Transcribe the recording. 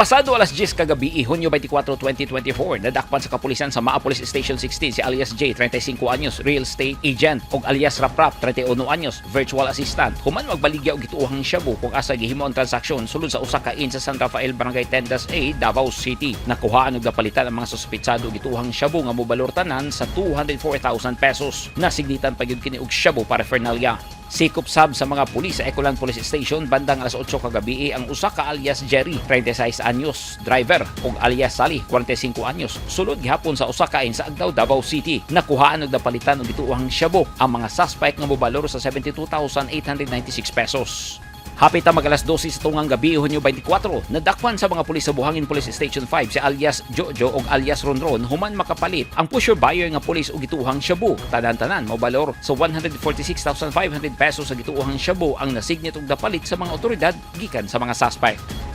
Pasado alas 10 kagabii, Hunyo 24, 2024, nadakpan sa kapulisan sa Maa Police Station 16 si alias J, 35 anyos, real estate agent, og alias Raprap, 31 anyos, virtual assistant. Human magbaligya og gituohang shabu kung asa gihimo ang transaksyon sulod sa usa ka in sa San Rafael, Barangay A, Davao City. Nakuhaan og napalitan ang mga suspitsado og gituohang shabu nga mobalor tanan sa 204,000 pesos. Nasignitan pa gyud kini og shabu paraphernalia. Sikop sab sa mga pulis sa Ecoland Police Station bandang alas 8 kagabii ang usa ka alias Jerry, 36 anyos, driver, ug alias Sally, 45 anyos, sulod gihapon sa usa ka in sa Agdaw, Davao City. Nakuhaan og napalitan og gituohang shabu ang mga suspect nga mobalor sa 72,896 pesos. Hapit ang mag-alas 12 sa tungang gabi, Hunyo 24, nadakpan sa mga pulis sa Buhangin Police Station 5 si alias Jojo o alias Ronron human makapalit ang pusher buyer nga pulis og gituohang shabu. Tanan-tanan mobalor sa 146,500 pesos sa gituohang shabu ang nasignit og napalit sa mga otoridad gikan sa mga suspect.